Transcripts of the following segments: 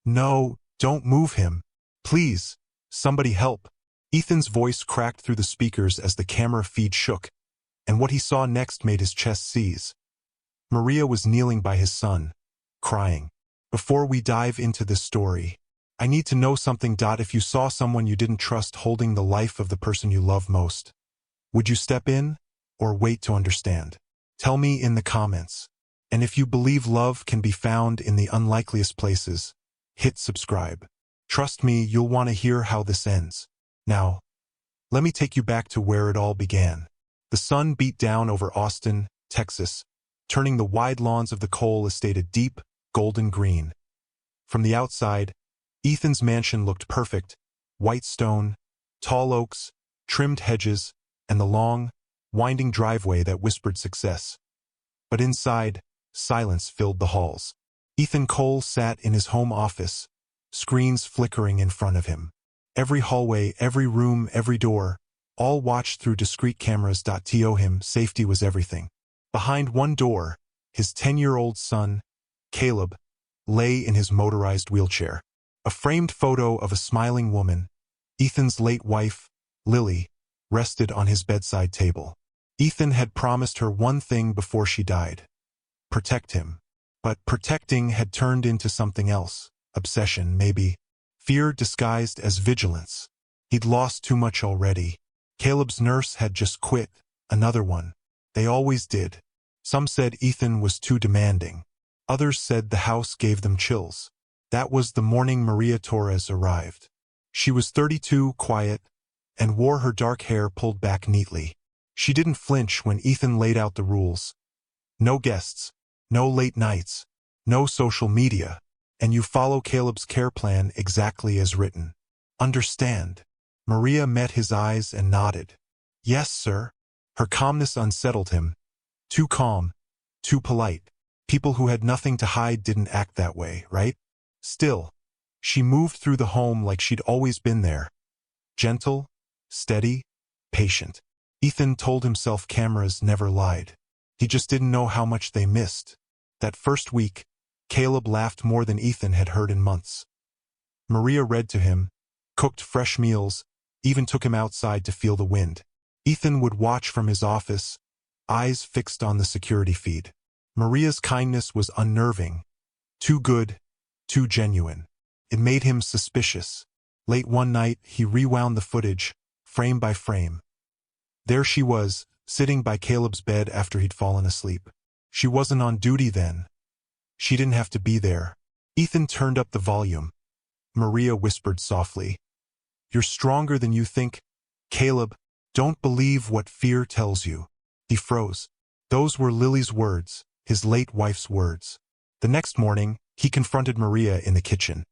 No, don't move him. Please, somebody help. Ethan's voice cracked through the speakers as the camera feed shook, and what he saw next made his chest seize. Maria was kneeling by his son, crying. Before we dive into this story, I need to know something. If you saw someone you didn't trust holding the life of the person you love most, would you step in or wait to understand? Tell me in the comments. And if you believe love can be found in the unlikeliest places, hit subscribe. Trust me, you'll want to hear how this ends. Now, let me take you back to where it all began. The sun beat down over Austin, Texas, turning the wide lawns of the Cole estate a deep, golden green. From the outside, Ethan's mansion looked perfect: white stone, tall oaks, trimmed hedges, and the long, winding driveway that whispered success. But inside, silence filled the halls. Ethan Cole sat in his home office, screens flickering in front of him. Every hallway, every room, every door, all watched through discreet cameras. To him, safety was everything. Behind one door, his 10-year-old son, Caleb, lay in his motorized wheelchair. A framed photo of a smiling woman, Ethan's late wife, Lily, rested on his bedside table. Ethan had promised her one thing before she died: protect him. But protecting had turned into something else. Obsession, maybe. Fear disguised as vigilance. He'd lost too much already. Caleb's nurse had just quit. Another one. They always did. Some said Ethan was too demanding. Others said the house gave them chills. That was the morning Maria Torres arrived. She was 32, quiet, and wore her dark hair pulled back neatly. She didn't flinch when Ethan laid out the rules. No guests, no late nights, no social media, and you follow Caleb's care plan exactly as written. Understand? Maria met his eyes and nodded. Yes, sir. Her calmness unsettled him. Too calm, too polite. People who had nothing to hide didn't act that way, right? Still, she moved through the home like she'd always been there. Gentle, steady, patient. Ethan told himself cameras never lied. He just didn't know how much they missed. That first week, Caleb laughed more than Ethan had heard in months. Maria read to him, cooked fresh meals, even took him outside to feel the wind. Ethan would watch from his office, eyes fixed on the security feed. Maria's kindness was unnerving. Too good, too genuine. It made him suspicious. Late one night, he rewound the footage, frame by frame. There she was, sitting by Caleb's bed after he'd fallen asleep. She wasn't on duty then. She didn't have to be there. Ethan turned up the volume. Maria whispered softly, "You're stronger than you think, Caleb. Don't believe what fear tells you." He froze. Those were Lily's words, his late wife's words. The next morning, he confronted Maria in the kitchen.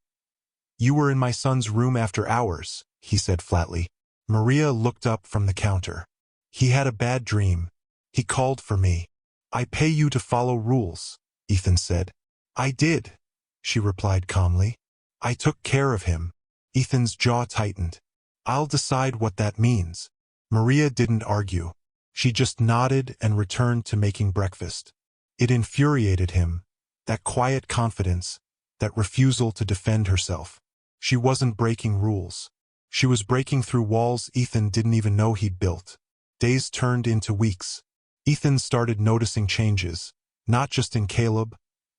"You were in my son's room after hours," he said flatly. Maria looked up from the counter. "He had a bad dream. He called for me." "I pay you to follow rules," Ethan said. "I did," she replied calmly. "I took care of him." Ethan's jaw tightened. "I'll decide what that means." Maria didn't argue. She just nodded and returned to making breakfast. It infuriated him, that quiet confidence, that refusal to defend herself. She wasn't breaking rules. She was breaking through walls Ethan didn't even know he'd built. Days turned into weeks. Ethan started noticing changes, not just in Caleb,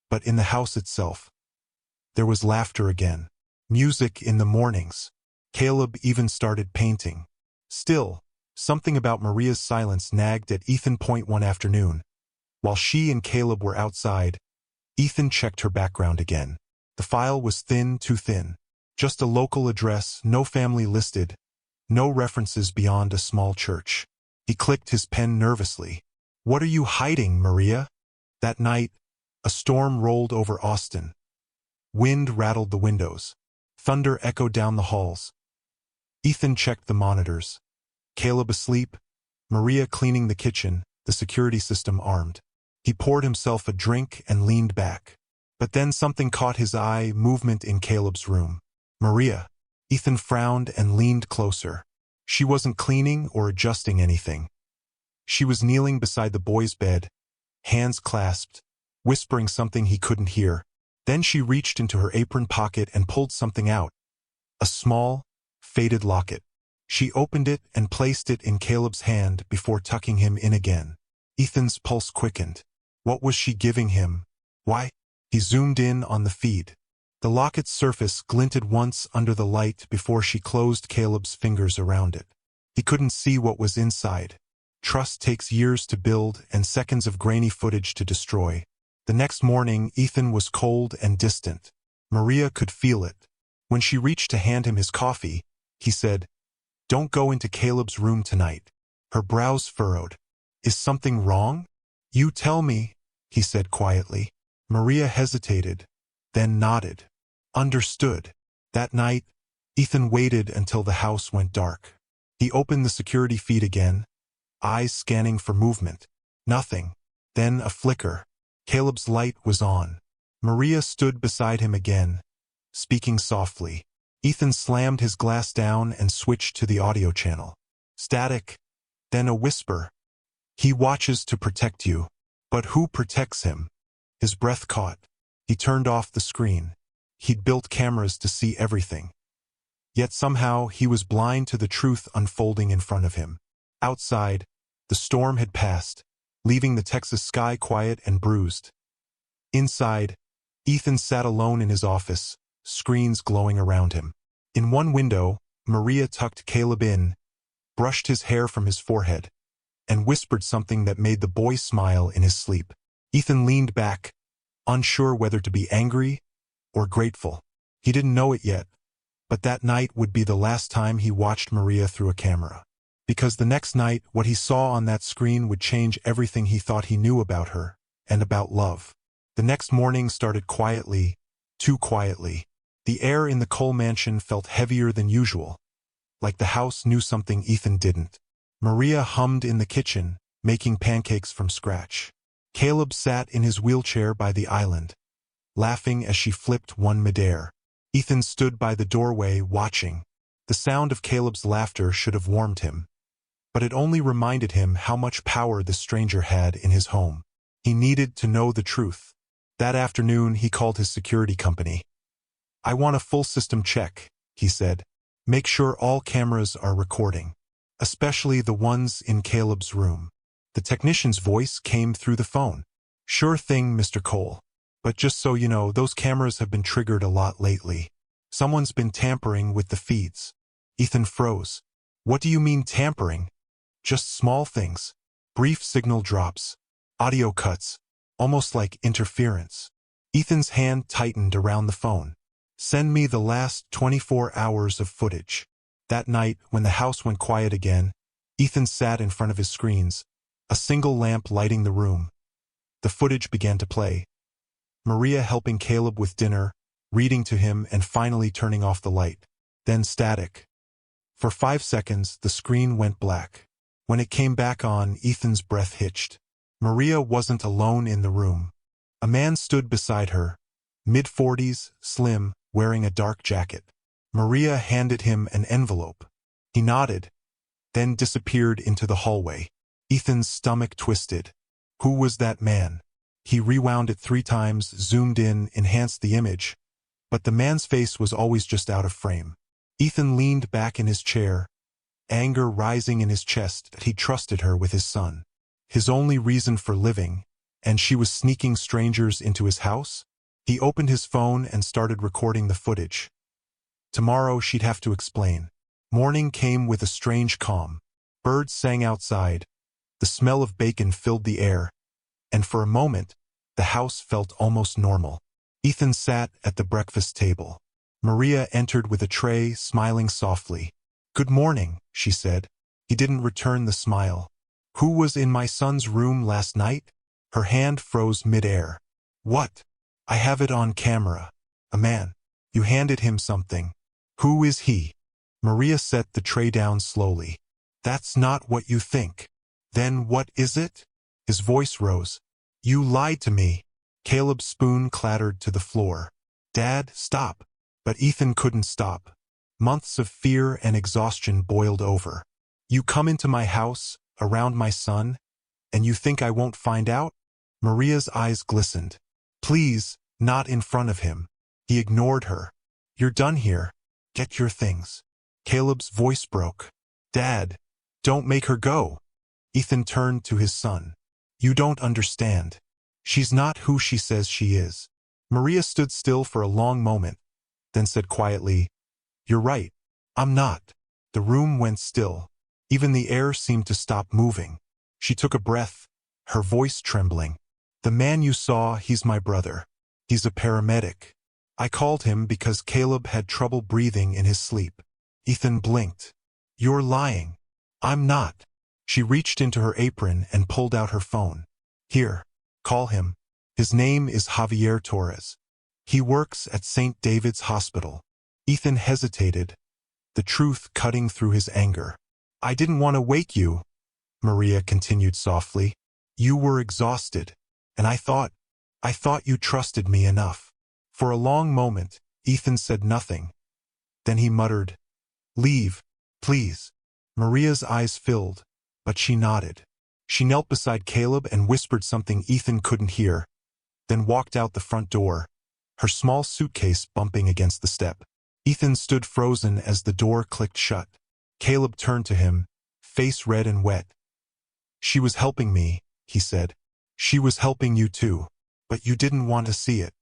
but in the house itself. There was laughter again. Music in the mornings. Caleb even started painting. Still, something about Maria's silence nagged at Ethan. One afternoon, while she and Caleb were outside, Ethan checked her background again. The file was thin, too thin. Just a local address, no family listed, no references beyond a small church. He clicked his pen nervously. "What are you hiding, Maria?" That night, a storm rolled over Austin. Wind rattled the windows. Thunder echoed down the halls. Ethan checked the monitors. Caleb asleep, Maria cleaning the kitchen, the security system armed. He poured himself a drink and leaned back. But then something caught his eye, movement in Caleb's room. "Maria." Ethan frowned and leaned closer. She wasn't cleaning or adjusting anything. She was kneeling beside the boy's bed, hands clasped, whispering something he couldn't hear. Then she reached into her apron pocket and pulled something out. A small, faded locket. She opened it and placed it in Caleb's hand before tucking him in again. Ethan's pulse quickened. What was she giving him? Why? He zoomed in on the feed. The locket's surface glinted once under the light before she closed Caleb's fingers around it. He couldn't see what was inside. Trust takes years to build and seconds of grainy footage to destroy. The next morning, Ethan was cold and distant. Maria could feel it. When she reached to hand him his coffee, he said, "Don't go into Caleb's room tonight." Her brows furrowed. "Is something wrong?" "You tell me," he said quietly. Maria hesitated, then nodded. Understood. That night, Ethan waited until the house went dark. He opened the security feed again, eyes scanning for movement. Nothing. Then a flicker. Caleb's light was on. Maria stood beside him again, speaking softly. Ethan slammed his glass down and switched to the audio channel. Static, then a whisper. "He watches to protect you. But who protects him?" His breath caught. He turned off the screen. He'd built cameras to see everything. Yet somehow he was blind to the truth unfolding in front of him. Outside, the storm had passed, leaving the Texas sky quiet and bruised. Inside, Ethan sat alone in his office, screens glowing around him. In one window, Maria tucked Caleb in, brushed his hair from his forehead, and whispered something that made the boy smile in his sleep. Ethan leaned back, unsure whether to be angry or grateful. He didn't know it yet, but that night would be the last time he watched Maria through a camera. Because the next night, what he saw on that screen would change everything he thought he knew about her, and about love. The next morning started quietly, too quietly. The air in the Cole mansion felt heavier than usual, like the house knew something Ethan didn't. Maria hummed in the kitchen, making pancakes from scratch. Caleb sat in his wheelchair by the island, laughing as she flipped one midair. Ethan stood by the doorway, watching. The sound of Caleb's laughter should have warmed him, but it only reminded him how much power the stranger had in his home. He needed to know the truth. That afternoon, he called his security company. "I want a full system check," he said. "Make sure all cameras are recording, especially the ones in Caleb's room." The technician's voice came through the phone. "Sure thing, Mr. Cole. But just so you know, those cameras have been triggered a lot lately. Someone's been tampering with the feeds." Ethan froze. "What do you mean tampering?" "Just small things. Brief signal drops. Audio cuts. Almost like interference." Ethan's hand tightened around the phone. "Send me the last 24 hours of footage." That night, when the house went quiet again, Ethan sat in front of his screens, a single lamp lighting the room. The footage began to play. Maria helping Caleb with dinner, reading to him, and finally turning off the light. Then static. For 5 seconds, the screen went black. When it came back on, Ethan's breath hitched. Maria wasn't alone in the room. A man stood beside her, mid-40s, slim, wearing a dark jacket. Maria handed him an envelope. He nodded, then disappeared into the hallway. Ethan's stomach twisted. Who was that man? He rewound it 3 times, zoomed in, enhanced the image, but the man's face was always just out of frame. Ethan leaned back in his chair, anger rising in his chest that he trusted her with his son. His only reason for living, and she was sneaking strangers into his house? He opened his phone and started recording the footage. Tomorrow she'd have to explain. Morning came with a strange calm. Birds sang outside. The smell of bacon filled the air, and for a moment, the house felt almost normal. Ethan sat at the breakfast table. Maria entered with a tray, smiling softly. "Good morning," she said. He didn't return the smile. "Who was in my son's room last night?" Her hand froze mid-air. "What?" "I have it on camera. A man. You handed him something. Who is he?" Maria set the tray down slowly. "That's not what you think." "Then what is it?" His voice rose. "You lied to me." Caleb's spoon clattered to the floor. "Dad, stop." But Ethan couldn't stop. Months of fear and exhaustion boiled over. "You come into my house, around my son, and you think I won't find out?" Maria's eyes glistened. "Please, Not in front of him. He ignored her. "You're done here. Get your things." Caleb's voice broke. "Dad, don't make her go." Ethan turned to his son. "You don't understand. She's not who she says she is." Maria stood still for a long moment, then said quietly, "You're right. I'm not." The room went still. Even the air seemed to stop moving. She took a breath, her voice trembling. "The man you saw, he's my brother. He's a paramedic. I called him because Caleb had trouble breathing in his sleep." Ethan blinked. "You're lying." "I'm not." She reached into her apron and pulled out her phone. "Here, call him. His name is Javier Torres. He works at St. David's Hospital." Ethan hesitated, the truth cutting through his anger. "I didn't want to wake you," Maria continued softly. "You were exhausted, and I thought you trusted me enough." For a long moment, Ethan said nothing. Then he muttered, "Leave, please." Maria's eyes filled, but she nodded. She knelt beside Caleb and whispered something Ethan couldn't hear, then walked out the front door, her small suitcase bumping against the step. Ethan stood frozen as the door clicked shut. Caleb turned to him, face red and wet. "She was helping me," he said. "She was helping you too, but you didn't want to see it."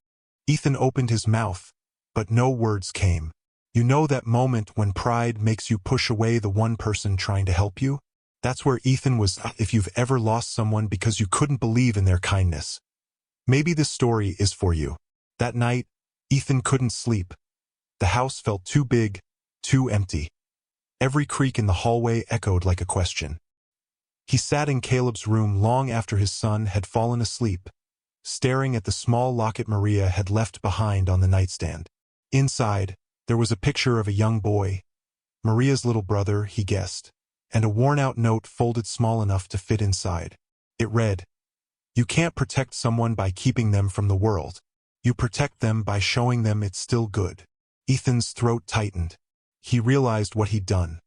Ethan opened his mouth, but no words came. You know that moment when pride makes you push away the one person trying to help you? That's where Ethan was if you've ever lost someone because you couldn't believe in their kindness. Maybe this story is for you. That night, Ethan couldn't sleep. The house felt too big, too empty. Every creak in the hallway echoed like a question. He sat in Caleb's room long after his son had fallen asleep, staring at the small locket Maria had left behind on the nightstand. Inside, there was a picture of a young boy, Maria's little brother, he guessed, and a worn-out note folded small enough to fit inside. It read, "You can't protect someone by keeping them from the world. You protect them by showing them it's still good." Ethan's throat tightened. He realized what he'd done.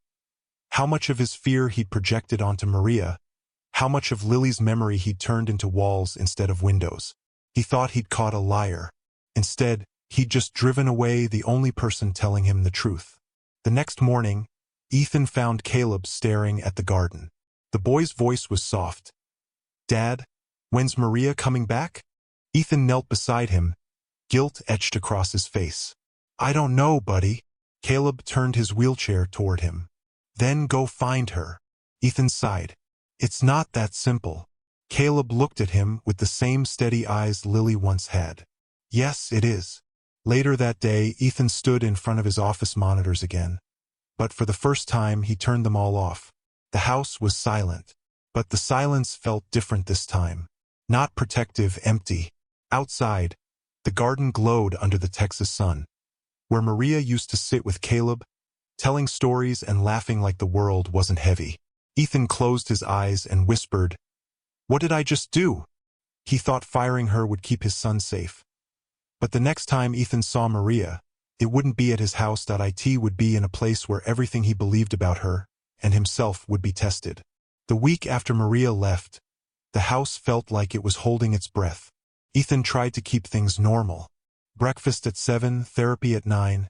How much of his fear he'd projected onto Maria, how much of Lily's memory he'd turned into walls instead of windows. He thought he'd caught a liar. Instead, he'd just driven away the only person telling him the truth. The next morning, Ethan found Caleb staring at the garden. The boy's voice was soft. "Dad, when's Maria coming back?" Ethan knelt beside him, guilt etched across his face. "I don't know, buddy." Caleb turned his wheelchair toward him. "Then go find her." Ethan sighed. "It's not that simple." Caleb looked at him with the same steady eyes Lily once had. "Yes, it is." Later that day, Ethan stood in front of his office monitors again. But for the first time, he turned them all off. The house was silent. But the silence felt different this time. Not protective, empty. Outside, the garden glowed under the Texas sun. Where Maria used to sit with Caleb, telling stories and laughing like the world wasn't heavy. Ethan closed his eyes and whispered, "What did I just do?" He thought firing her would keep his son safe. But the next time Ethan saw Maria, it wouldn't be at his house. It would be in a place where everything he believed about her and himself would be tested. The week after Maria left, the house felt like it was holding its breath. Ethan tried to keep things normal. Breakfast at 7, therapy at 9,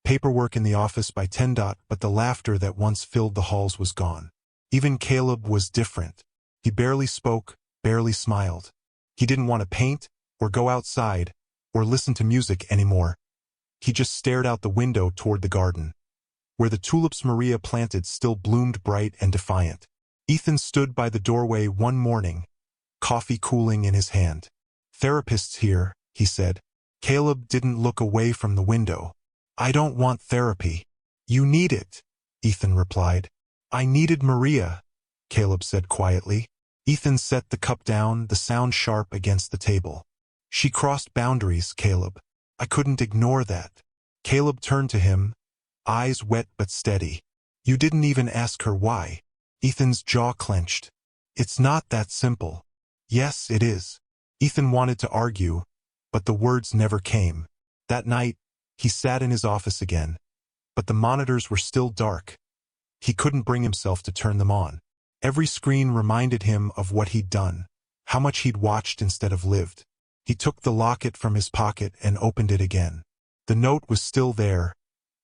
paperwork in the office by 10. But the laughter that once filled the halls was gone. Even Caleb was different. He barely spoke, barely smiled. He didn't want to paint, or go outside, or listen to music anymore. He just stared out the window toward the garden, where the tulips Maria planted still bloomed bright and defiant. Ethan stood by the doorway one morning, coffee cooling in his hand. "Therapist's here," he said. Caleb didn't look away from the window. "I don't want therapy." "You need it," Ethan replied. "I needed Maria," Caleb said quietly. Ethan set the cup down, the sound sharp against the table. "She crossed boundaries, Caleb. I couldn't ignore that." Caleb turned to him, eyes wet but steady. "You didn't even ask her why." Ethan's jaw clenched. "It's not that simple." "Yes, it is." Ethan wanted to argue, but the words never came. That night, he sat in his office again, but the monitors were still dark. He couldn't bring himself to turn them on. Every screen reminded him of what he'd done, how much he'd watched instead of lived. He took the locket from his pocket and opened it again. The note was still there,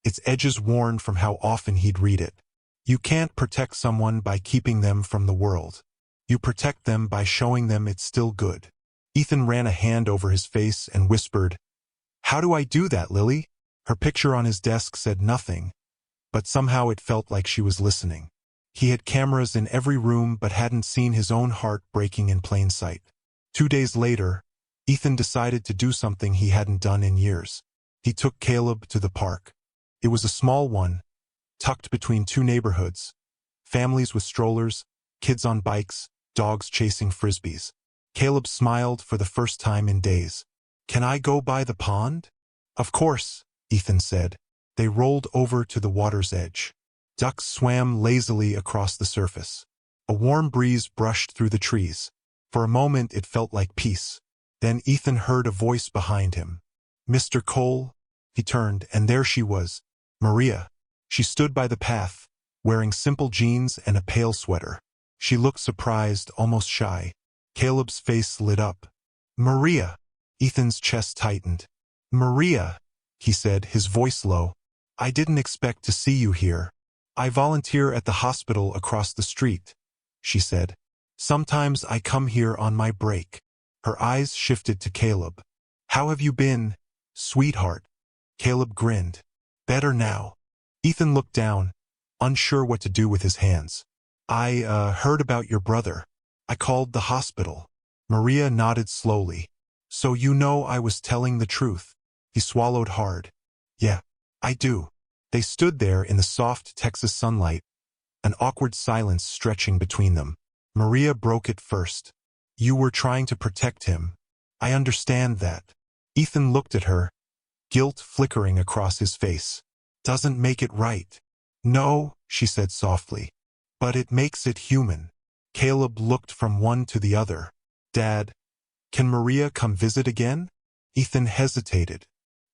its edges worn from how often he'd read it. You can't protect someone by keeping them from the world. You protect them by showing them it's still good. Ethan ran a hand over his face and whispered, "How do I do that, Lily?" Her picture on his desk said nothing, but somehow it felt like she was listening. He had cameras in every room but hadn't seen his own heart breaking in plain sight. 2 days later, Ethan decided to do something he hadn't done in years. He took Caleb to the park. It was a small one, tucked between two neighborhoods. Families with strollers, kids on bikes, dogs chasing frisbees. Caleb smiled for the first time in days. "Can I go by the pond?" "Of course," Ethan said. They rolled over to the water's edge. Ducks swam lazily across the surface. A warm breeze brushed through the trees. For a moment it felt like peace. Then Ethan heard a voice behind him. "Mr. Cole?" He turned, and there she was, Maria. She stood by the path, wearing simple jeans and a pale sweater. She looked surprised, almost shy. Caleb's face lit up. "Maria!" Ethan's chest tightened. "Maria," he said, his voice low. "I didn't expect to see you here." "I volunteer at the hospital across the street," she said. "Sometimes I come here on my break." Her eyes shifted to Caleb. "How have you been, sweetheart?" Caleb grinned. "Better now." Ethan looked down, unsure what to do with his hands. I heard about your brother. I called the hospital." Maria nodded slowly. "So you know I was telling the truth." He swallowed hard. "Yeah, I do." They stood there in the soft Texas sunlight, an awkward silence stretching between them. Maria broke it first. "You were trying to protect him. I understand that." Ethan looked at her, guilt flickering across his face. "Doesn't make it right." "No," she said softly. "But it makes it human." Caleb looked from one to the other. "Dad, can Maria come visit again?" Ethan hesitated.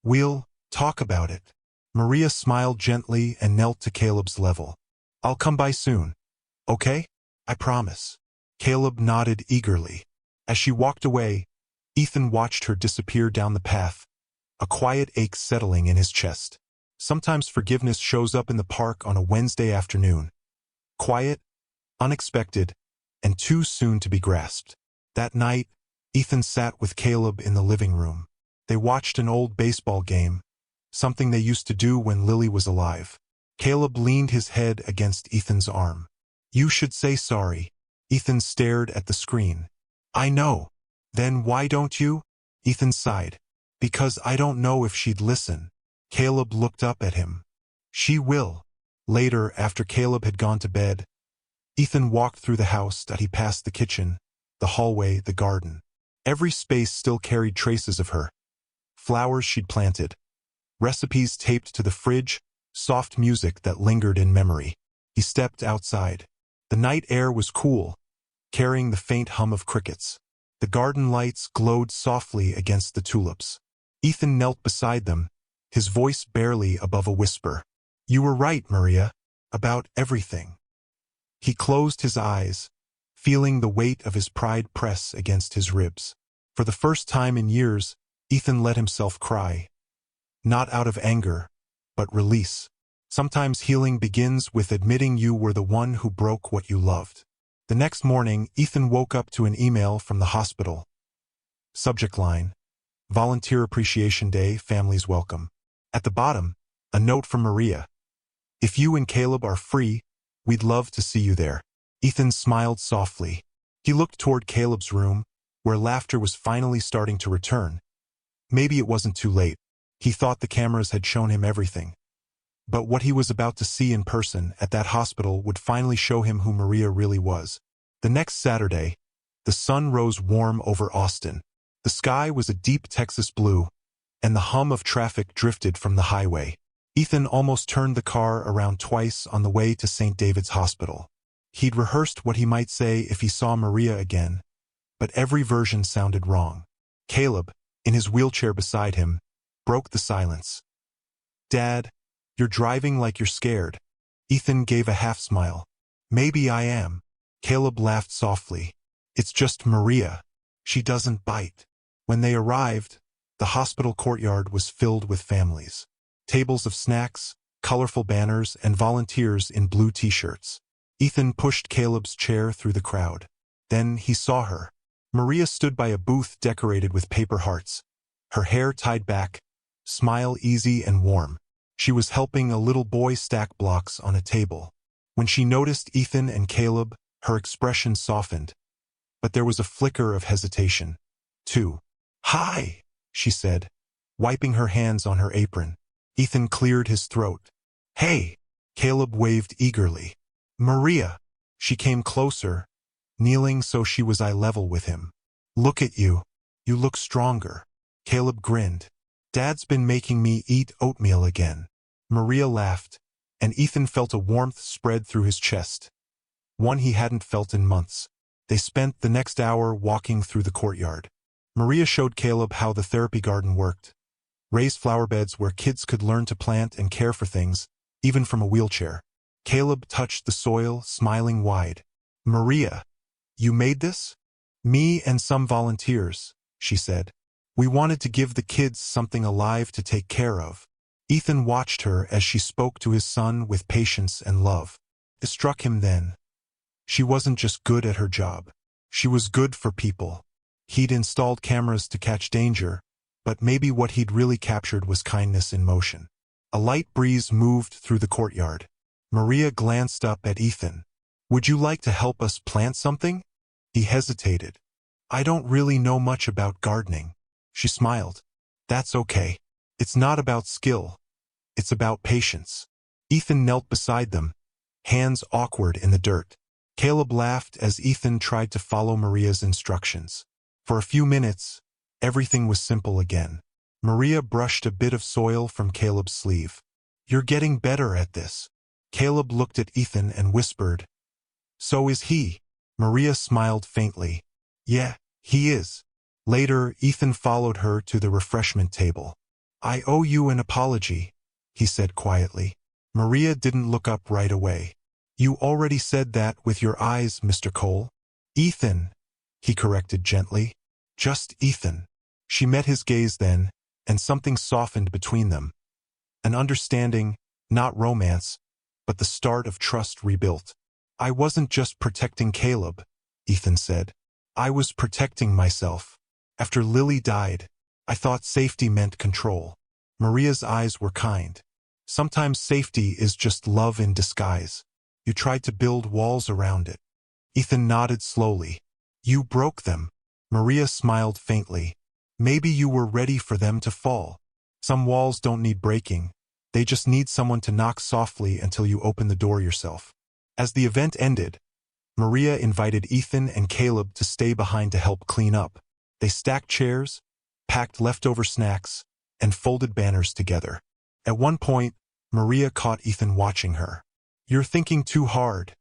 "We'll talk about it." Maria smiled gently and knelt to Caleb's level. "I'll come by soon. Okay? I promise." Caleb nodded eagerly. As she walked away, Ethan watched her disappear down the path, a quiet ache settling in his chest. Sometimes forgiveness shows up in the park on a Wednesday afternoon. Quiet, unexpected, and too soon to be grasped. That night, Ethan sat with Caleb in the living room. They watched an old baseball game, something they used to do when Lily was alive. Caleb leaned his head against Ethan's arm. "You should say sorry." Ethan stared at the screen. "I know." "Then why don't you?" Ethan sighed. "Because I don't know if she'd listen." Caleb looked up at him. "She will." Later, after Caleb had gone to bed, Ethan walked through the house that he passed the kitchen, the hallway, the garden. Every space still carried traces of her. Flowers she'd planted, recipes taped to the fridge, soft music that lingered in memory. He stepped outside. The night air was cool, carrying the faint hum of crickets. The garden lights glowed softly against the tulips. Ethan knelt beside them, his voice barely above a whisper. "You were right, Maria, about everything." He closed his eyes, feeling the weight of his pride press against his ribs. For the first time in years, Ethan let himself cry. Not out of anger, but release. Sometimes healing begins with admitting you were the one who broke what you loved. The next morning, Ethan woke up to an email from the hospital. Subject line: Volunteer Appreciation Day, families welcome. At the bottom, a note from Maria. "If you and Caleb are free, we'd love to see you there." Ethan smiled softly. He looked toward Caleb's room, where laughter was finally starting to return. Maybe it wasn't too late. He thought the cameras had shown him everything. But what he was about to see in person at that hospital would finally show him who Maria really was. The next Saturday, the sun rose warm over Austin. The sky was a deep Texas blue, and the hum of traffic drifted from the highway. Ethan almost turned the car around twice on the way to St. David's Hospital. He'd rehearsed what he might say if he saw Maria again, but every version sounded wrong. Caleb, in his wheelchair beside him, broke the silence. "Dad, you're driving like you're scared." Ethan gave a half-smile. "Maybe I am." Caleb laughed softly. "It's just Maria. She doesn't bite." When they arrived, the hospital courtyard was filled with families. Tables of snacks, colorful banners, and volunteers in blue t-shirts. Ethan pushed Caleb's chair through the crowd. Then he saw her. Maria stood by a booth decorated with paper hearts, her hair tied back, smile easy and warm. She was helping a little boy stack blocks on a table. When she noticed Ethan and Caleb, her expression softened, but there was a flicker of hesitation. "Two. Hi," she said, wiping her hands on her apron. Ethan cleared his throat. "Hey." Caleb waved eagerly. "Maria." She came closer, kneeling so she was eye level with him. "Look at you. You look stronger." Caleb grinned. "Dad's been making me eat oatmeal again." Maria laughed, and Ethan felt a warmth spread through his chest, one he hadn't felt in months. They spent the next hour walking through the courtyard. Maria showed Caleb how the therapy garden worked. Raised flower beds where kids could learn to plant and care for things, even from a wheelchair. Caleb touched the soil, smiling wide. "Maria, you made this?" "Me and some volunteers," she said. "We wanted to give the kids something alive to take care of." Ethan watched her as she spoke to his son with patience and love. It struck him then. She wasn't just good at her job. She was good for people. He'd installed cameras to catch danger, but maybe what he'd really captured was kindness in motion. A light breeze moved through the courtyard. Maria glanced up at Ethan. "Would you like to help us plant something?" He hesitated. "I don't really know much about gardening." She smiled. "That's okay. It's not about skill. It's about patience." Ethan knelt beside them, hands awkward in the dirt. Caleb laughed as Ethan tried to follow Maria's instructions. For a few minutes, everything was simple again. Maria brushed a bit of soil from Caleb's sleeve. "You're getting better at this." Caleb looked at Ethan and whispered, "So is he." Maria smiled faintly. "Yeah, he is." Later, Ethan followed her to the refreshment table. "I owe you an apology," he said quietly. Maria didn't look up right away. "You already said that with your eyes, Mr. Cole." "Ethan," he corrected gently. "Just Ethan." She met his gaze then, and something softened between them. An understanding, not romance, but the start of trust rebuilt. "I wasn't just protecting Caleb," Ethan said. "I was protecting myself. After Lily died, I thought safety meant control." Maria's eyes were kind. "Sometimes safety is just love in disguise. You tried to build walls around it." Ethan nodded slowly. "You broke them." Maria smiled faintly. "Maybe you were ready for them to fall. Some walls don't need breaking. They just need someone to knock softly until you open the door yourself." As the event ended, Maria invited Ethan and Caleb to stay behind to help clean up. They stacked chairs, packed leftover snacks, and folded banners together. At one point, Maria caught Ethan watching her. "You're thinking too hard,"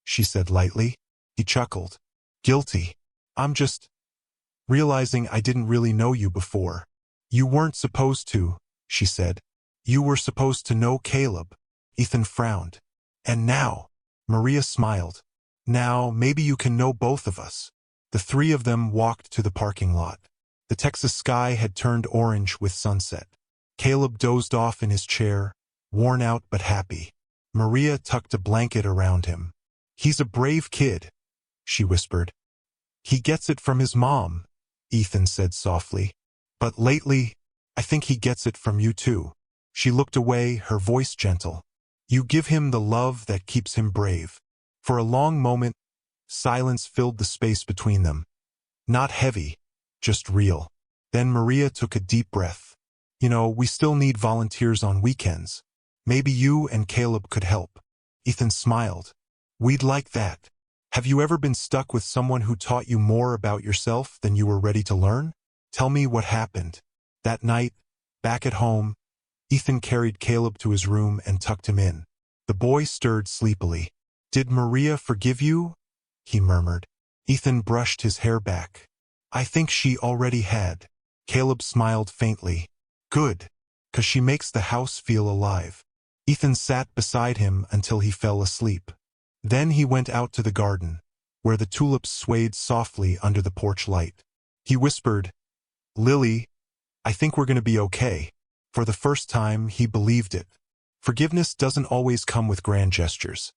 she said lightly. He chuckled. "Guilty. I'm just realizing I didn't really know you before." "You weren't supposed to," she said. "You were supposed to know Caleb." Ethan frowned. "And now," Maria smiled. "Now, maybe you can know both of us." The three of them walked to the parking lot. The Texas sky had turned orange with sunset. Caleb dozed off in his chair, worn out but happy. Maria tucked a blanket around him. "He's a brave kid," she whispered. "He gets it from his mom," Ethan said softly. "But lately, I think he gets it from you too." She looked away, her voice gentle. "You give him the love that keeps him brave." For a long moment, silence filled the space between them. Not heavy, just real. Then Maria took a deep breath. "You know, we still need volunteers on weekends. Maybe you and Caleb could help." Ethan smiled. "We'd like that." "Have you ever been stuck with someone who taught you more about yourself than you were ready to learn?" "Tell me what happened." That night, back at home, Ethan carried Caleb to his room and tucked him in. The boy stirred sleepily. "Did Maria forgive you?" he murmured. Ethan brushed his hair back. "I think she already had." Caleb smiled faintly. "Good, 'cause she makes the house feel alive." Ethan sat beside him until he fell asleep. Then he went out to the garden, where the tulips swayed softly under the porch light. He whispered, Lily, I think we're going to be okay. For the first time, he believed it. Forgiveness doesn't always come with grand gestures.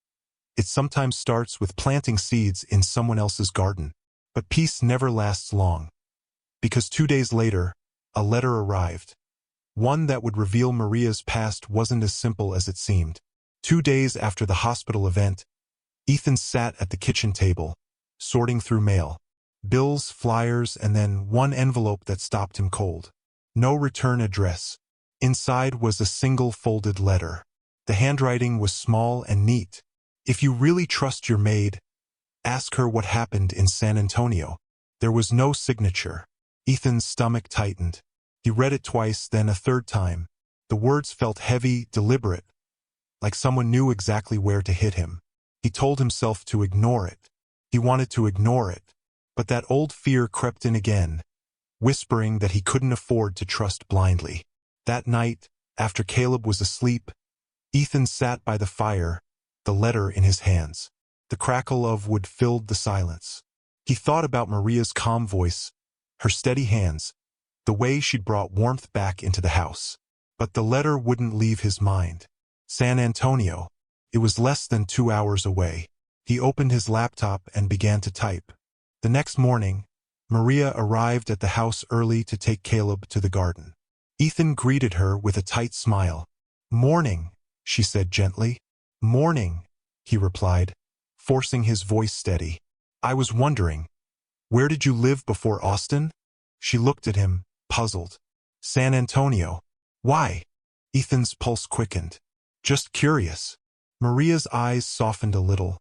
It sometimes starts with planting seeds in someone else's garden. But peace never lasts long. Because 2 days later, a letter arrived. One that would reveal Maria's past wasn't as simple as it seemed. 2 days after the hospital event, Ethan sat at the kitchen table, sorting through mail. Bills, flyers, and then one envelope that stopped him cold. No return address. Inside was a single folded letter. The handwriting was small and neat. If you really trust your maid, ask her what happened in San Antonio. There was no signature. Ethan's stomach tightened. He read it twice, then a third time. The words felt heavy, deliberate, like someone knew exactly where to hit him. He told himself to ignore it. He wanted to ignore it. But that old fear crept in again, whispering that he couldn't afford to trust blindly. That night, after Caleb was asleep, Ethan sat by the fire, the letter in his hands. The crackle of wood filled the silence. He thought about Maria's calm voice, her steady hands, the way she'd brought warmth back into the house. But the letter wouldn't leave his mind. San Antonio. It was less than 2 hours away. He opened his laptop and began to type. The next morning, Maria arrived at the house early to take Caleb to the garden. Ethan greeted her with a tight smile. "Morning," she said gently. "Morning," he replied, forcing his voice steady. "I was wondering, where did you live before Austin?" She looked at him, puzzled. "San Antonio." "Why?" Ethan's pulse quickened. "Just curious." Maria's eyes softened a little,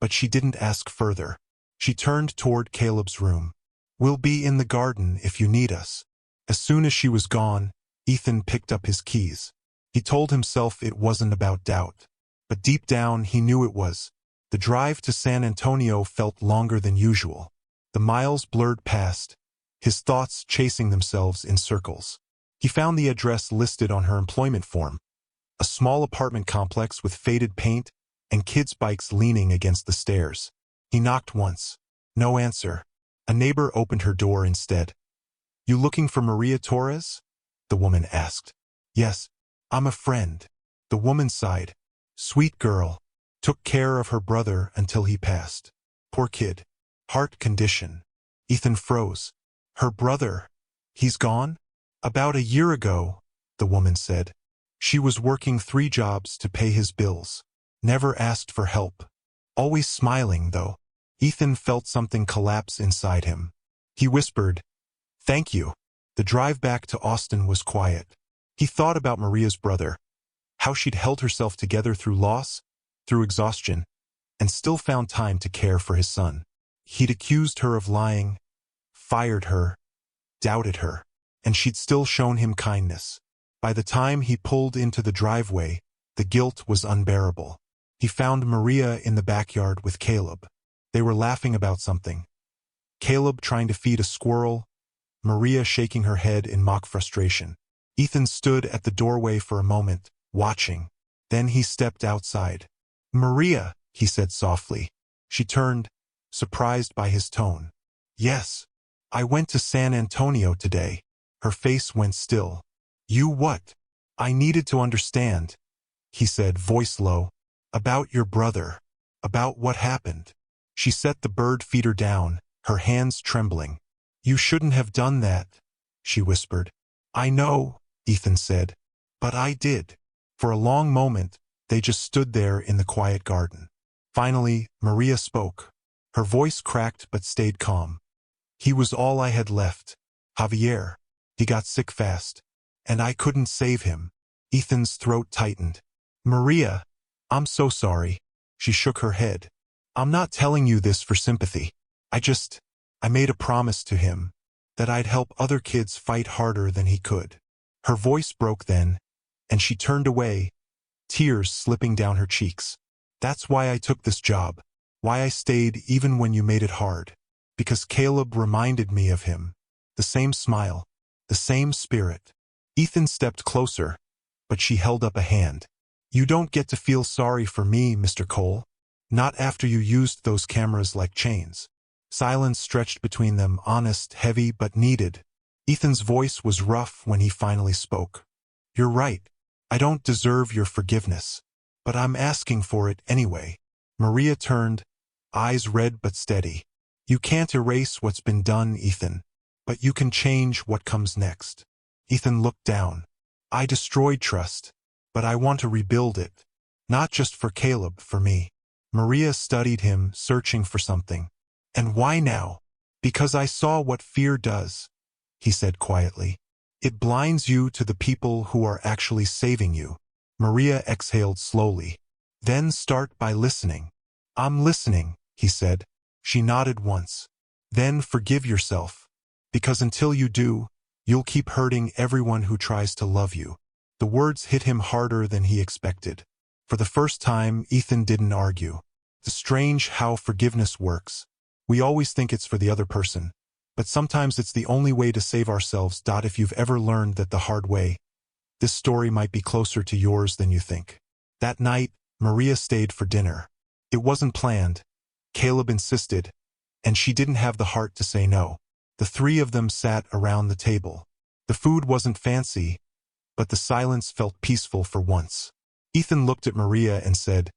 but she didn't ask further. She turned toward Caleb's room. "We'll be in the garden if you need us." As soon as she was gone, Ethan picked up his keys. He told himself it wasn't about doubt. But deep down he knew it was. The drive to San Antonio felt longer than usual. The miles blurred past, his thoughts chasing themselves in circles. He found the address listed on her employment form. A small apartment complex with faded paint and kids' bikes leaning against the stairs. He knocked once. No answer. A neighbor opened her door instead. "You looking for Maria Torres?" the woman asked. "Yes, I'm a friend." The woman sighed. "Sweet girl. Took care of her brother until he passed. Poor kid. Heart condition." Ethan froze. "Her brother? He's gone?" "About a year ago," the woman said. "She was working 3 jobs to pay his bills. Never asked for help. Always smiling, though." Ethan felt something collapse inside him. He whispered, "Thank you." The drive back to Austin was quiet. He thought about Maria's brother, how she'd held herself together through loss, through exhaustion, and still found time to care for his son. He'd accused her of lying, fired her, doubted her, and she'd still shown him kindness. By the time he pulled into the driveway, the guilt was unbearable. He found Maria in the backyard with Caleb. They were laughing about something. Caleb trying to feed a squirrel, Maria shaking her head in mock frustration. Ethan stood at the doorway for a moment, watching. Then he stepped outside. "Maria," he said softly. She turned, surprised by his tone. "Yes. I went to San Antonio today." Her face went still. "You what?" "I needed to understand," he said, voice low. "About your brother. About what happened." She set the bird feeder down, her hands trembling. "You shouldn't have done that," she whispered. "I know," Ethan said. "But I did." For a long moment, they just stood there in the quiet garden. Finally, Maria spoke. Her voice cracked but stayed calm. "He was all I had left. Javier. He got sick fast. And I couldn't save him." Ethan's throat tightened. "Maria, I'm so sorry." She shook her head. "I'm not telling you this for sympathy. I made a promise to him that I'd help other kids fight harder than he could." Her voice broke then, and she turned away, tears slipping down her cheeks. "That's why I took this job. Why I stayed even when you made it hard. Because Caleb reminded me of him. The same smile, the same spirit." Ethan stepped closer, but she held up a hand. "You don't get to feel sorry for me, Mr. Cole. Not after you used those cameras like chains." Silence stretched between them, honest, heavy, but needed. Ethan's voice was rough when he finally spoke. "You're right. I don't deserve your forgiveness, but I'm asking for it anyway." Maria turned, eyes red but steady. "You can't erase what's been done, Ethan, but you can change what comes next." Ethan looked down. "I destroyed trust, but I want to rebuild it. Not just for Caleb, for me." Maria studied him, searching for something. "And why now?" "Because I saw what fear does," he said quietly. "It blinds you to the people who are actually saving you." Maria exhaled slowly. "Then start by listening." "I'm listening," he said. She nodded once. "Then forgive yourself. Because until you do, you'll keep hurting everyone who tries to love you." The words hit him harder than he expected. For the first time, Ethan didn't argue. It's strange how forgiveness works. We always think it's for the other person, but sometimes it's the only way to save ourselves. If you've ever learned that the hard way, this story might be closer to yours than you think. That night, Maria stayed for dinner. It wasn't planned. Caleb insisted, and she didn't have the heart to say no. The three of them sat around the table. The food wasn't fancy, but the silence felt peaceful for once. Ethan looked at Maria and said,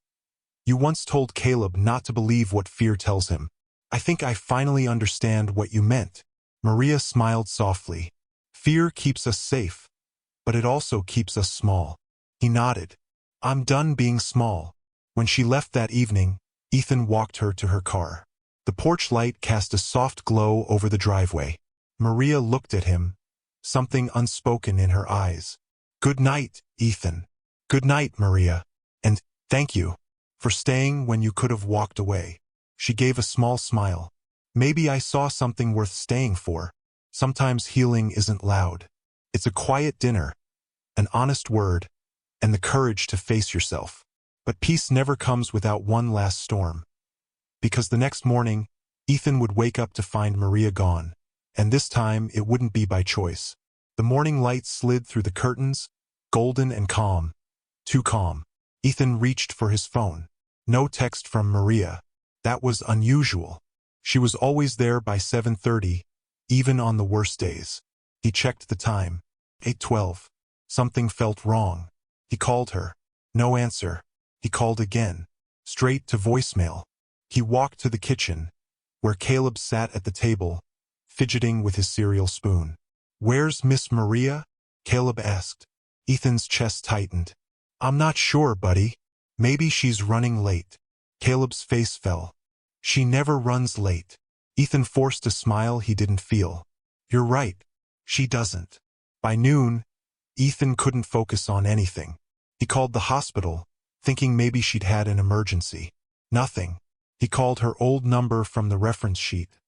"You once told Caleb not to believe what fear tells him. I think I finally understand what you meant." Maria smiled softly. "Fear keeps us safe, but it also keeps us small." He nodded. "I'm done being small." When she left that evening, Ethan walked her to her car. The porch light cast a soft glow over the driveway. Maria looked at him, something unspoken in her eyes. "Good night, Ethan." "Good night, Maria. And thank you for staying when you could have walked away." She gave a small smile. "Maybe I saw something worth staying for." Sometimes healing isn't loud. It's a quiet dinner, an honest word, and the courage to face yourself. But peace never comes without one last storm. Because the next morning, Ethan would wake up to find Maria gone, and this time it wouldn't be by choice. The morning light slid through the curtains, golden and calm. Too calm. Ethan reached for his phone. No text from Maria. That was unusual. She was always there by 7:30, even on the worst days. He checked the time. 8:12. Something felt wrong. He called her. No answer. He called again. Straight to voicemail. He walked to the kitchen, where Caleb sat at the table, fidgeting with his cereal spoon. "Where's Miss Maria?" Caleb asked. Ethan's chest tightened. "I'm not sure, buddy. Maybe she's running late." Caleb's face fell. "She never runs late." Ethan forced a smile he didn't feel. "You're right. She doesn't." By noon, Ethan couldn't focus on anything. He called the hospital, thinking maybe she'd had an emergency. Nothing. He called her old number from the reference sheet.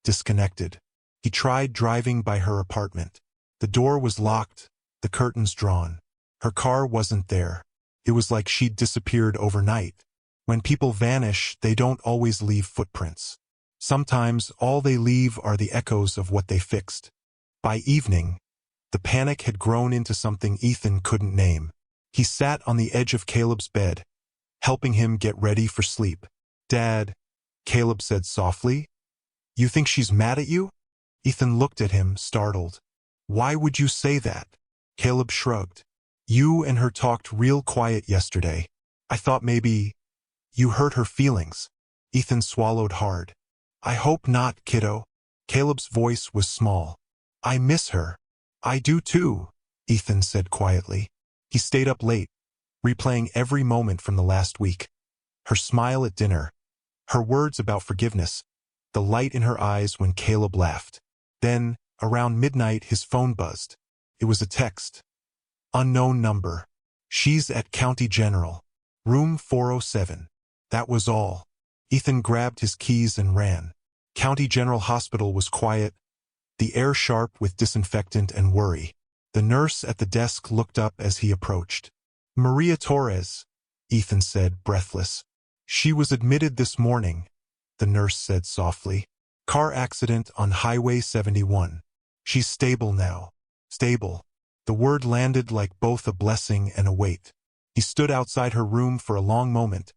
Disconnected. He tried driving by her apartment. The door was locked, the curtains drawn. Her car wasn't there. It was like she'd disappeared overnight. When people vanish, they don't always leave footprints. Sometimes all they leave are the echoes of what they fixed. By evening, the panic had grown into something Ethan couldn't name. He sat on the edge of Caleb's bed, helping him get ready for sleep. "Dad," Caleb said softly, "you think she's mad at you?" Ethan looked at him, startled. "Why would you say that?" Caleb shrugged. "You and her talked real quiet yesterday. I thought maybe you hurt her feelings." Ethan swallowed hard. "I hope not, kiddo." Caleb's voice was small. "I miss her." "I do too," Ethan said quietly. He stayed up late, replaying every moment from the last week. Her smile at dinner, her words about forgiveness, the light in her eyes when Caleb laughed. Then, around midnight, his phone buzzed. It was a text. Unknown number. "She's at County General. Room 407. That was all. Ethan grabbed his keys and ran. County General Hospital was quiet, the air sharp with disinfectant and worry. The nurse at the desk looked up as he approached. "Maria Torres," Ethan said, breathless. "She was admitted this morning," the nurse said softly. "Car accident on Highway 71. She's stable now." Stable. The word landed like both a blessing and a weight. He stood outside her room for a long moment,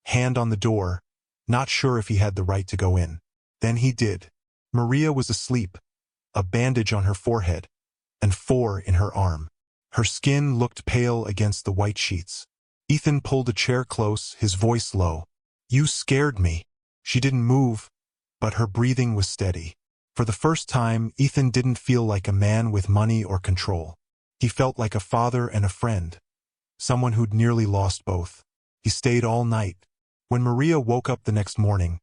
hand on the door, not sure if he had the right to go in. Then he did. Maria was asleep, a bandage on her forehead, and 4 in her arm. Her skin looked pale against the white sheets. Ethan pulled a chair close, his voice low. "You scared me." She didn't move, but her breathing was steady. For the first time, Ethan didn't feel like a man with money or control. He felt like a father and a friend, someone who'd nearly lost both. He stayed all night. When Maria woke up the next morning,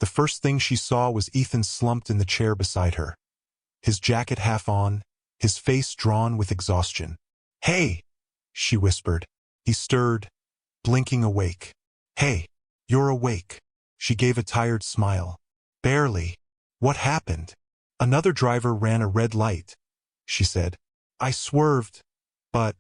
the first thing she saw was Ethan slumped in the chair beside her, his jacket half on, his face drawn with exhaustion. "Hey," she whispered. He stirred, blinking awake. "Hey, you're awake." She gave a tired smile. "Barely. What happened?" "Another driver ran a red light," she said. "I swerved, but—"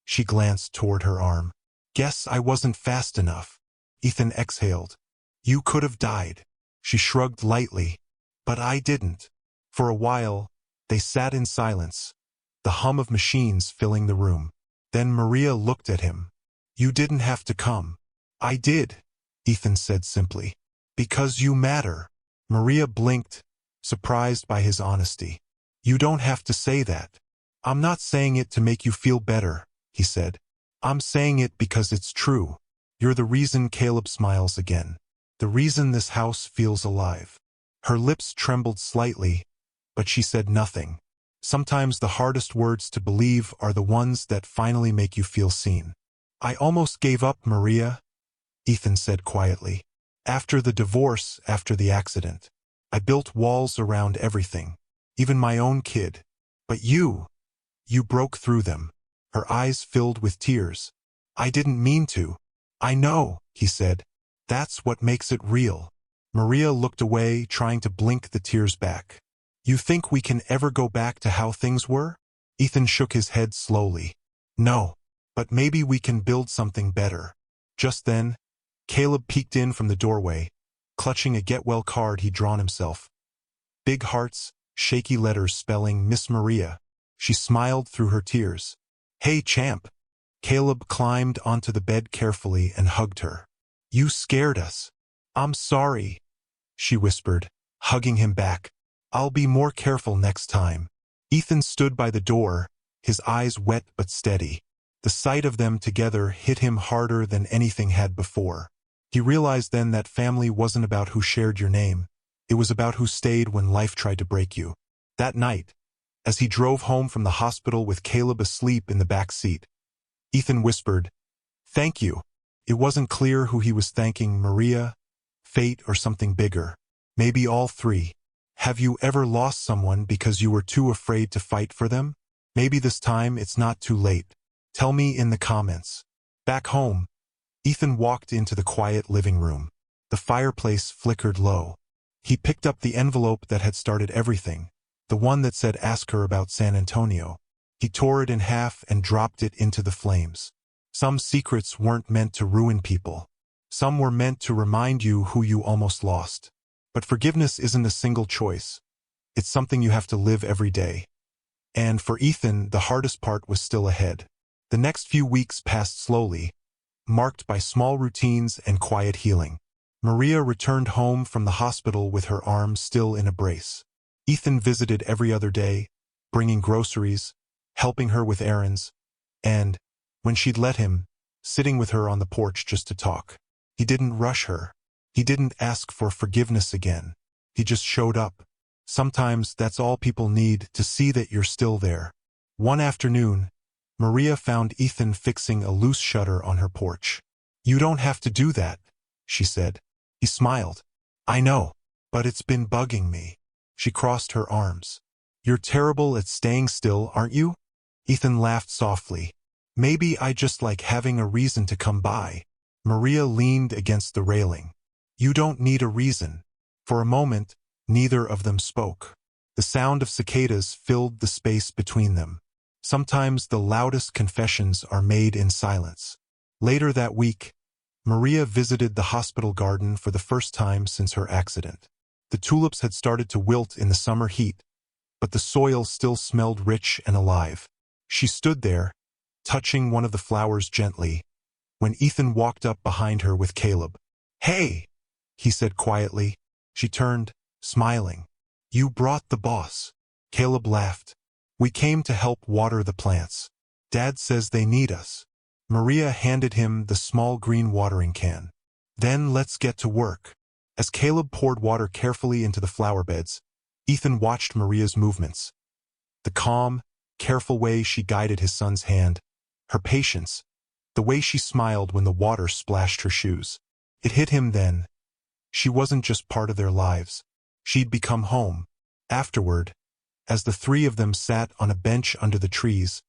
She glanced toward her arm. "Guess I wasn't fast enough." Ethan exhaled. "You could have died." She shrugged lightly. "But I didn't." For a while, they sat in silence, the hum of machines filling the room. Then Maria looked at him. "You didn't have to come." "I did," Ethan said simply. "Because you matter." Maria blinked, surprised by his honesty. "You don't have to say that." "I'm not saying it to make you feel better," he said. "I'm saying it because it's true. You're the reason." Caleb smiles again. "The reason this house feels alive." Her lips trembled slightly, but she said nothing. Sometimes the hardest words to believe are the ones that finally make you feel seen. "I almost gave up, Maria," Ethan said quietly. "After the divorce, after the accident. I built walls around everything, even my own kid. But you broke through them." Her eyes filled with tears. "I didn't mean to." "I know," he said. "That's what makes it real." Maria looked away, trying to blink the tears back. "You think we can ever go back to how things were?" Ethan shook his head slowly. "No, but maybe we can build something better." Just then, Caleb peeked in from the doorway, clutching a get-well card he'd drawn himself. Big hearts, shaky letters spelling Miss Maria. She smiled through her tears. "Hey, champ." Caleb climbed onto the bed carefully and hugged her. "You scared us." "I'm sorry," she whispered, hugging him back. "I'll be more careful next time." Ethan stood by the door, his eyes wet but steady. The sight of them together hit him harder than anything had before. He realized then that family wasn't about who shared your name. It was about who stayed when life tried to break you. That night, as he drove home from the hospital with Caleb asleep in the back seat, Ethan whispered, "Thank you." It wasn't clear who he was thanking, Maria, fate, or something bigger. Maybe all three. Have you ever lost someone because you were too afraid to fight for them? Maybe this time it's not too late. Tell me in the comments. Back home, Ethan walked into the quiet living room. The fireplace flickered low. He picked up the envelope that had started everything, the one that said "Ask her about San Antonio." He tore it in half and dropped it into the flames. Some secrets weren't meant to ruin people. Some were meant to remind you who you almost lost. But forgiveness isn't a single choice. It's something you have to live every day. And for Ethan, the hardest part was still ahead. The next few weeks passed slowly, marked by small routines and quiet healing. Maria returned home from the hospital with her arm still in a brace. Ethan visited every other day, bringing groceries, helping her with errands, and, when she'd let him, sitting with her on the porch just to talk. He didn't rush her. He didn't ask for forgiveness again. He just showed up. Sometimes that's all people need, to see that you're still there. One afternoon, Maria found Ethan fixing a loose shutter on her porch. "You don't have to do that," she said. He smiled. "I know, but it's been bugging me." She crossed her arms. "You're terrible at staying still, aren't you?" Ethan laughed softly. "Maybe I just like having a reason to come by." Maria leaned against the railing. "You don't need a reason." For a moment, neither of them spoke. The sound of cicadas filled the space between them. Sometimes the loudest confessions are made in silence. Later that week, Maria visited the hospital garden for the first time since her accident. The tulips had started to wilt in the summer heat, but the soil still smelled rich and alive. She stood there, touching one of the flowers gently, when Ethan walked up behind her with Caleb. "Hey," he said quietly. She turned, smiling. "You brought the boss." Caleb laughed. We came to help water the plants. Dad says they need us. Maria handed him the small green watering can. Then let's get to work. As Caleb poured water carefully into the flower beds, Ethan watched Maria's movements. The calm, careful way she guided his son's hand, her patience, the way she smiled when the water splashed her shoes. It hit him then. She wasn't just part of their lives. She'd become home. Afterward, as the three of them sat on a bench under the trees,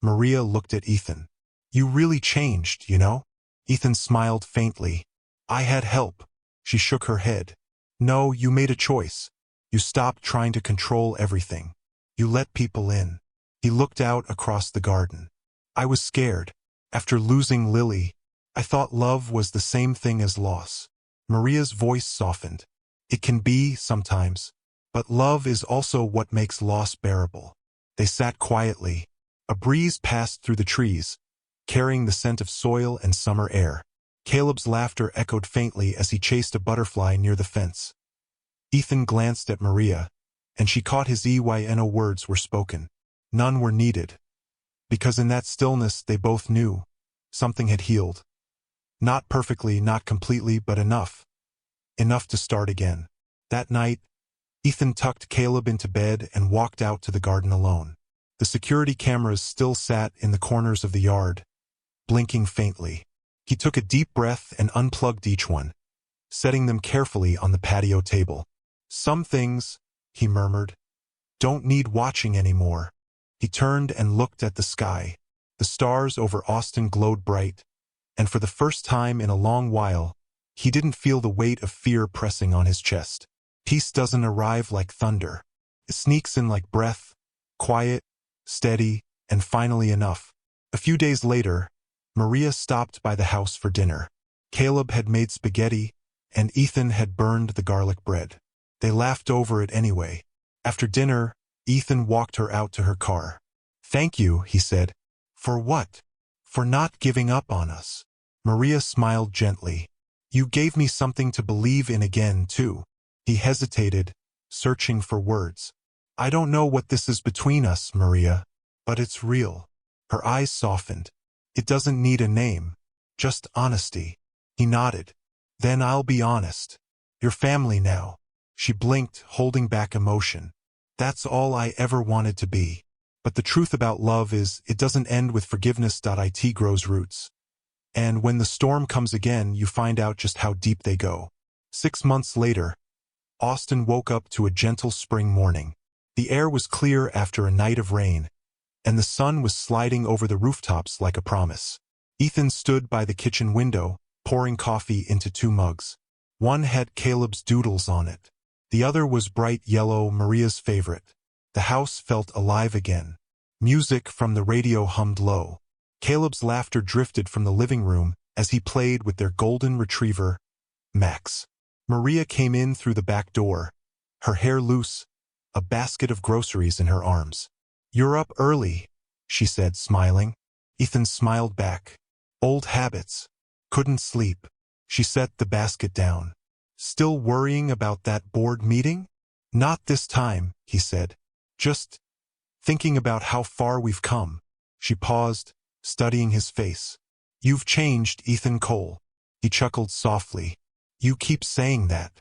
Maria looked at Ethan. You really changed, you know? Ethan smiled faintly. I had help. She shook her head. No, you made a choice. You stopped trying to control everything. You let people in. He looked out across the garden. I was scared. After losing Lily, I thought love was the same thing as loss. Maria's voice softened. It can be, sometimes. But love is also what makes loss bearable. They sat quietly. A breeze passed through the trees, carrying the scent of soil and summer air. Caleb's laughter echoed faintly as he chased a butterfly near the fence. Ethan glanced at Maria, and she caught his EYNO words were spoken. None were needed. Because in that stillness they both knew something had healed. Not perfectly, not completely, but enough. Enough to start again. That night, Ethan tucked Caleb into bed and walked out to the garden alone. The security cameras still sat in the corners of the yard, blinking faintly. He took a deep breath and unplugged each one, setting them carefully on the patio table. Some things, he murmured, don't need watching anymore. He turned and looked at the sky. The stars over Austin glowed bright, and for the first time in a long while, he didn't feel the weight of fear pressing on his chest. Peace doesn't arrive like thunder. It sneaks in like breath, quiet, steady, and finally enough. A few days later, Maria stopped by the house for dinner. Caleb had made spaghetti, and Ethan had burned the garlic bread. They laughed over it anyway. After dinner, Ethan walked her out to her car. Thank you, he said. For what? For not giving up on us. Maria smiled gently. You gave me something to believe in again, too. He hesitated, searching for words. I don't know what this is between us, Maria, but it's real. Her eyes softened. It doesn't need a name, just honesty. He nodded. Then I'll be honest. You're family now. She blinked, holding back emotion. That's all I ever wanted to be. But the truth about love is, it doesn't end with forgiveness. It grows roots. And when the storm comes again, you find out just how deep they go. 6 months later, Austin woke up to a gentle spring morning. The air was clear after a night of rain, and the sun was sliding over the rooftops like a promise. Ethan stood by the kitchen window, pouring coffee into 2 mugs. One had Caleb's doodles on it. The other was bright yellow, Maria's favorite. The house felt alive again. Music from the radio hummed low. Caleb's laughter drifted from the living room as he played with their golden retriever, Max. Maria came in through the back door, her hair loose, a basket of groceries in her arms. You're up early, she said, smiling. Ethan smiled back. Old habits. Couldn't sleep. She set the basket down. Still worrying about that board meeting? Not this time, he said. Just thinking about how far we've come. She paused, studying his face. You've changed, Ethan Cole. He chuckled softly. You keep saying that.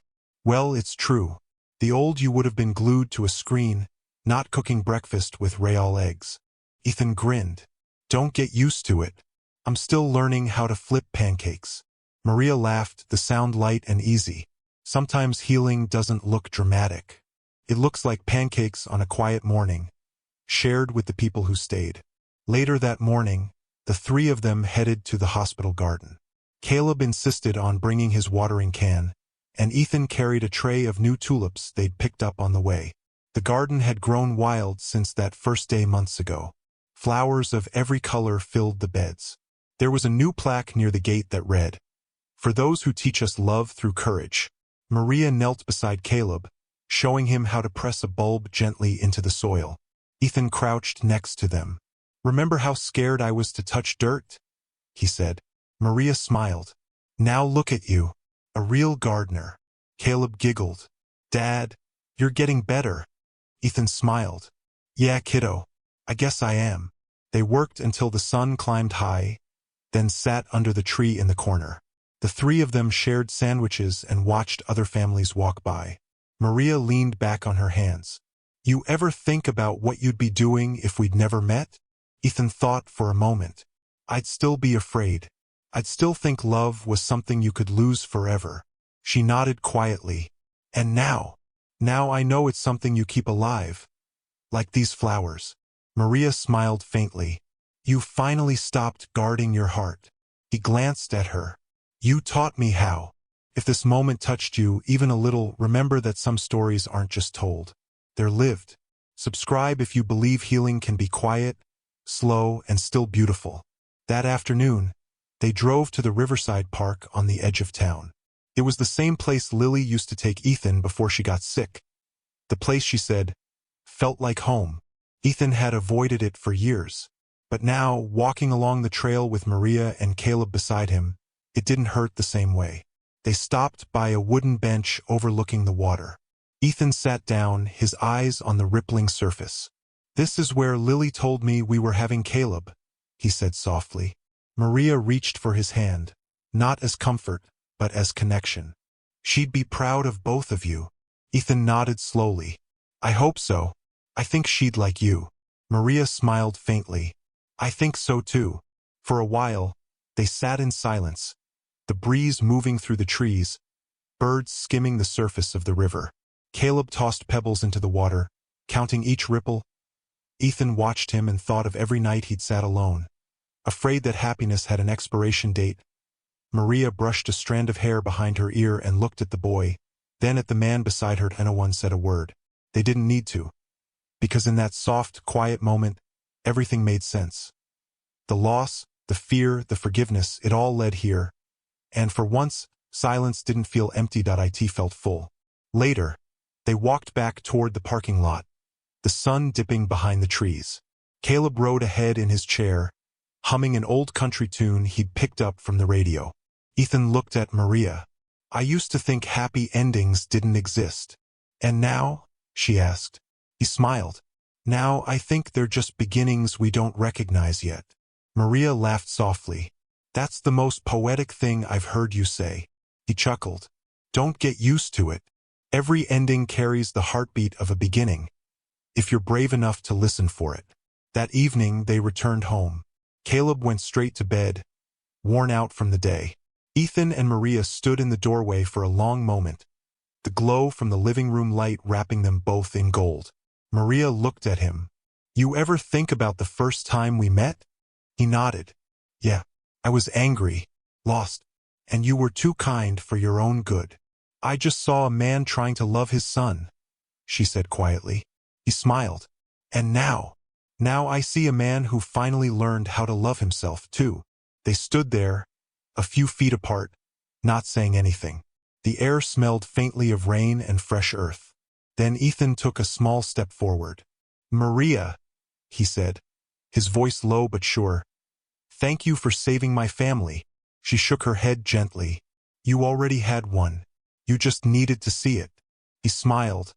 Well, it's true. The old you would have been glued to a screen, not cooking breakfast with Royale eggs. Ethan grinned. Don't get used to it. I'm still learning how to flip pancakes. Maria laughed, the sound light and easy. Sometimes healing doesn't look dramatic. It looks like pancakes on a quiet morning, shared with the people who stayed. Later that morning, the 3 of them headed to the hospital garden. Caleb insisted on bringing his watering can, and Ethan carried a tray of new tulips they'd picked up on the way. The garden had grown wild since that first day months ago. Flowers of every color filled the beds. There was a new plaque near the gate that read, "For those who teach us love through courage." Maria knelt beside Caleb, showing him how to press a bulb gently into the soil. Ethan crouched next to them. Remember how scared I was to touch dirt? He said. Maria smiled. Now look at you, a real gardener. Caleb giggled. Dad, you're getting better. Ethan smiled. Yeah, kiddo. I guess I am. They worked until the sun climbed high, then sat under the tree in the corner. The three of them shared sandwiches and watched other families walk by. Maria leaned back on her hands. You ever think about what you'd be doing if we'd never met? Ethan thought for a moment. I'd still be afraid. I'd still think love was something you could lose forever. She nodded quietly. And now I know it's something you keep alive. Like these flowers. Maria smiled faintly. You finally stopped guarding your heart. He glanced at her. You taught me how. If this moment touched you even a little, remember that some stories aren't just told. They're lived. Subscribe if you believe healing can be quiet, slow, and still beautiful. That afternoon, they drove to the Riverside Park on the edge of town. It was the same place Lily used to take Ethan before she got sick. The place, she said, felt like home. Ethan had avoided it for years. But now, walking along the trail with Maria and Caleb beside him, it didn't hurt the same way. They stopped by a wooden bench overlooking the water. Ethan sat down, his eyes on the rippling surface. This is where Lily told me we were having Caleb, he said softly. Maria reached for his hand, not as comfort, but as connection. She'd be proud of both of you. Ethan nodded slowly. I hope so. I think she'd like you. Maria smiled faintly. I think so too. For a while, they sat in silence, the breeze moving through the trees, birds skimming the surface of the river. Caleb tossed pebbles into the water, counting each ripple. Ethan watched him and thought of every night he'd sat alone, afraid that happiness had an expiration date. Maria brushed a strand of hair behind her ear and looked at the boy, then at the man beside her, and no one said a word. They didn't need to, because in that soft, quiet moment, everything made sense. The loss, the fear, the forgiveness, it all led here. And for once, silence didn't feel empty. It felt full. Later, they walked back toward the parking lot, the sun dipping behind the trees. Caleb rode ahead in his chair, humming an old country tune he'd picked up from the radio. Ethan looked at Maria. I used to think happy endings didn't exist. And now? She asked. He smiled. Now I think they're just beginnings we don't recognize yet. Maria laughed softly. That's the most poetic thing I've heard you say. He chuckled. Don't get used to it. Every ending carries the heartbeat of a beginning, if you're brave enough to listen for it. That evening they returned home. Caleb went straight to bed, worn out from the day. Ethan and Maria stood in the doorway for a long moment, the glow from the living room light wrapping them both in gold. Maria looked at him. You ever think about the first time we met? He nodded. Yeah, I was angry, lost, and you were too kind for your own good. I just saw a man trying to love his son, she said quietly. He smiled. And now I see a man who finally learned how to love himself too. They stood there, a few feet apart, not saying anything. The air smelled faintly of rain and fresh earth. Then Ethan took a small step forward. Maria, he said, his voice low but sure. Thank you for saving my family. She shook her head gently. You already had one. You just needed to see it. He smiled.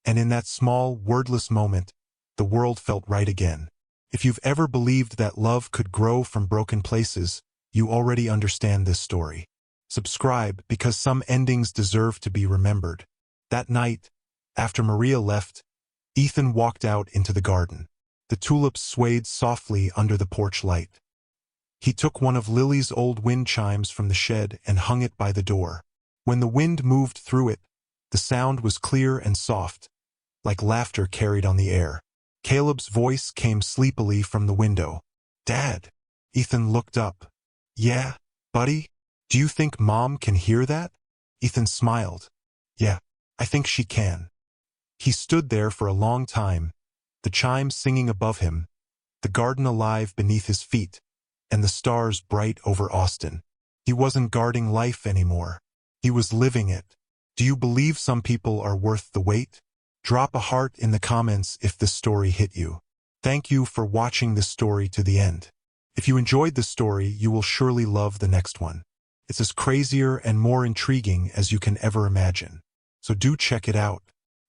And in that small, wordless moment, the world felt right again. If you've ever believed that love could grow from broken places, you already understand this story. Subscribe, because some endings deserve to be remembered. That night, after Maria left, Ethan walked out into the garden. The tulips swayed softly under the porch light. He took one of Lily's old wind chimes from the shed and hung it by the door. When the wind moved through it, the sound was clear and soft, like laughter carried on the air. Caleb's voice came sleepily from the window. Dad. Ethan looked up. Yeah, buddy? Do you think Mom can hear that? Ethan smiled. Yeah, I think she can. He stood there for a long time, the chimes singing above him, the garden alive beneath his feet, and the stars bright over Austin. He wasn't guarding life anymore. He was living it. Do you believe some people are worth the wait? Drop a heart in the comments if this story hit you. Thank you for watching this story to the end. If you enjoyed this story, you will surely love the next one. It's as crazier and more intriguing as you can ever imagine. So do check it out.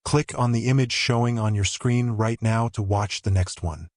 Click on the image showing on your screen right now to watch the next one.